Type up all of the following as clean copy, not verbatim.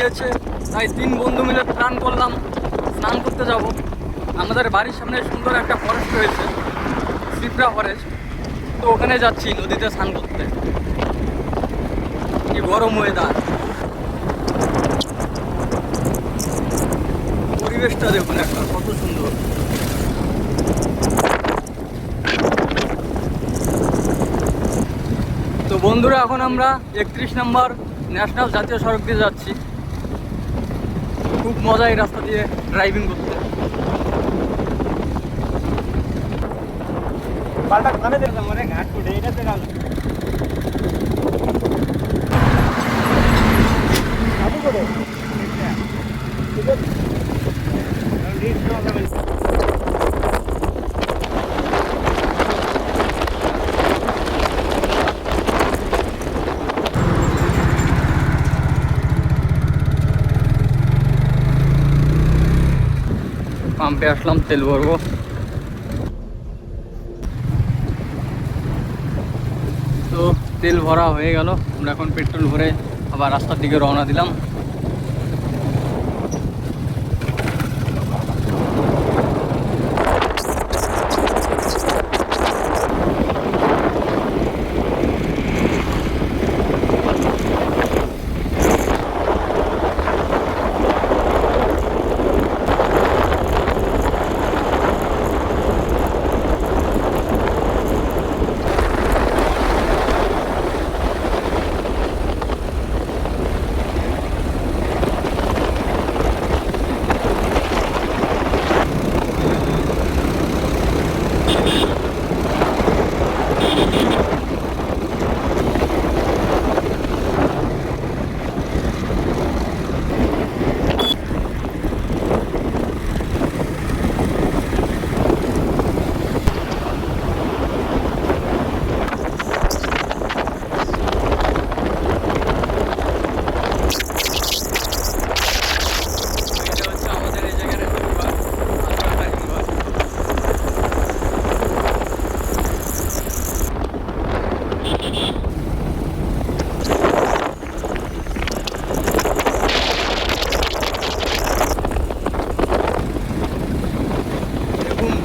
হয়েছে, তাই 3 বন্ধু মিলে প্ল্যান করলাম স্নান করতে যাব। আমাদের বাড়ির সামনে সুন্দর একটা ফরেস্ট রয়েছে, সিপ্রা ফরেস্ট। তো ওখানে যাচ্ছি নদীতে স্নান করতে। কি গরম ওয়েদার, পরিবেশটা দেখুন একটা কত সুন্দর। তো বন্ধুরা, এখন আমরা 31 নম্বর ন্যাশনাল জাতীয় সড়ক দিয়ে যাচ্ছি। খুব মজা এই রাস্তা দিয়ে ড্রাইভিং করতে। পাম্পে আসলাম, তেল ভরবো। তো তেল ভরা হয়ে গেল, আমরা এখন পেট্রোল ভরে আবার রাস্তার দিকে রওনা দিলাম।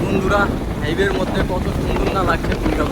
বন্ধুরা, হাইওয়ের মধ্যে কত সুন্দর না লাগছে ফুলটা।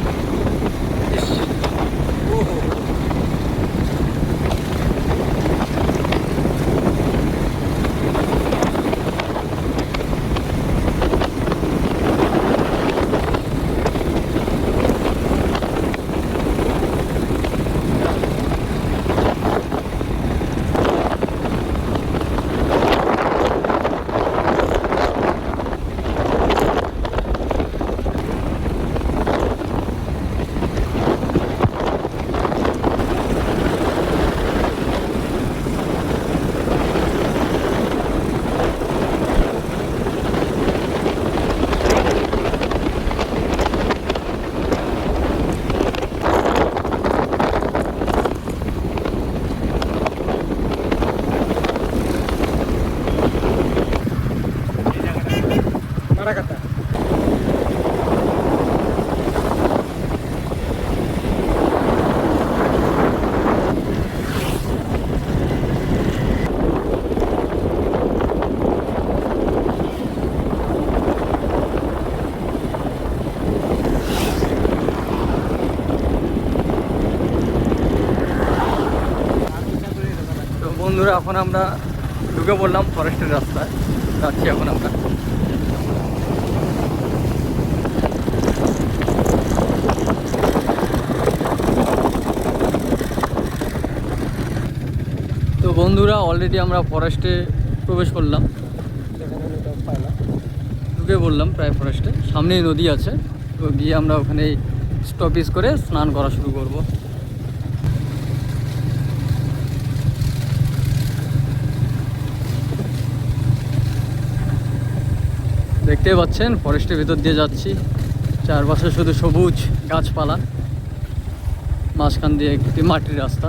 বন্ধুরা, এখন আমরা ঢুকে পড়লাম ফরেস্টের রাস্তায়, যাচ্ছি এখন আমরা। তো বন্ধুরা, অলরেডি আমরা ফরেস্টে প্রবেশ করলাম, ঢুকে পড়লাম প্রায় ফরেস্টে। সামনেই নদী আছে, তো গিয়ে আমরা ওখানে স্টপেজ করে স্নান করা শুরু করব। দেখতে পাচ্ছেন ফরেস্টের ভিতর দিয়ে যাচ্ছি, চারপাশে শুধু সবুজ গাছপালা, মাঝখান দিয়ে একটি মাটির রাস্তা।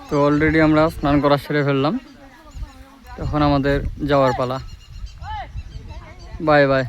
তো অলরেডি আমরা স্নান করা সেরে ফেললাম, এখন আমাদের যাওয়ার পালা। Bye bye.